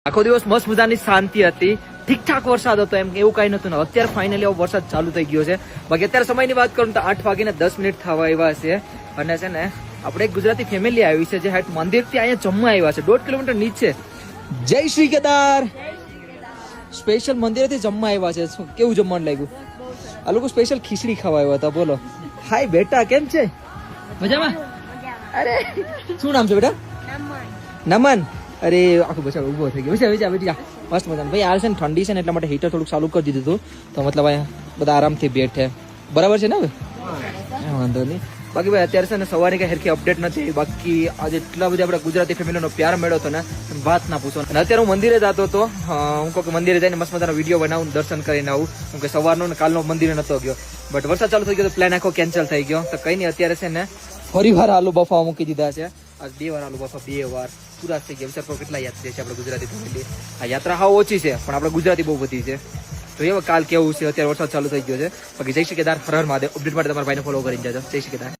આખો દિવસ મસ્ત મજાની શાંતિ હતી, ઠીકઠાક વરસાદ હતો, એમ એવું કઈ નતું. અત્યારે ફાઇનલી વરસાદ ચાલુ થઈ ગયો છે. બાકી અત્યારે સમયની વાત કરું તો 8:10 થવા આવ્યા છે. અને છે ને આપણે એક ગુજરાતી ફેમિલી આવી છે જે મંદિર થી અહીંયા જમવા આવ્યા છે 1.5 કિલોમીટર નીચે. જય શ્રી કેદાર. સ્પેશિયલ મંદિરેથી જમવા આવ્યા છે. કેવું જમવાનું લાગ્યું? આ લોકો સ્પેશિયલ ખીચડી ખાવા આવ્યા હતા. બોલો. હાય બેટા, કેમ છે? મજામાં? અરે શું નામ છે બેટા? નમન. અરે આખું બચાવ ઉભો થઈ ગયો. બેટા મસ્ત મજા. ભાઈ આ છે ને ઠંડી છે ને એટલા માટે હીટર થોડુંક ચાલુ કરી દીધું હતું, તો મતલબ બધા આરામથી બેઠે. બરાબર છે ને? હવે વાંધો નહીં. બાકી ભાઈ અત્યારે છે ને સવારે કઈ હરખી અપડેટ નથી. બાકી આજે એટલા બધા આપણા ગુજરાતી ફેમિલીનો પ્યાર મળ્યો હતો ને વાત ના પૂછો. અને અત્યારે હું મંદિરે જતો હતો. હું કહું કે મંદિરે જઈને મસ્ત મજાનો વિડીયો બનાવું, દર્શન કરીને આવું. કેમ કે સવારનો ને કાલનો મંદિરે નતો ગયો, બટ વરસાદ ચાલુ થઈ ગયો તો પ્લાન આખો કેન્સલ થઈ ગયો. તો કઈ નહીં, અત્યારે છે ને ફરી વાર આલુ બફા મૂકી દીધા છે. આજ 2 વાર આલુ બફા, 2 વાર પૂરા થઈ ગયા. વિચાર કરો કેટલા યાત્રી છે આપણે ગુજરાતી ફેમિલી. આ યાત્રા હાવ ઓછી છે પણ આપણે ગુજરાતી બહુ બધી છે. તો એવા કાલ કેવું છે, અત્યારે વરસાદ ચાલુ થઈ ગયો છે. બાકી જય શ્રી કેદાર, હર હર મહાદેવ. અપડેટ માટે તમારા ભાઈને ફોલો કરીને જાજો. જય શ્રી કેદાર.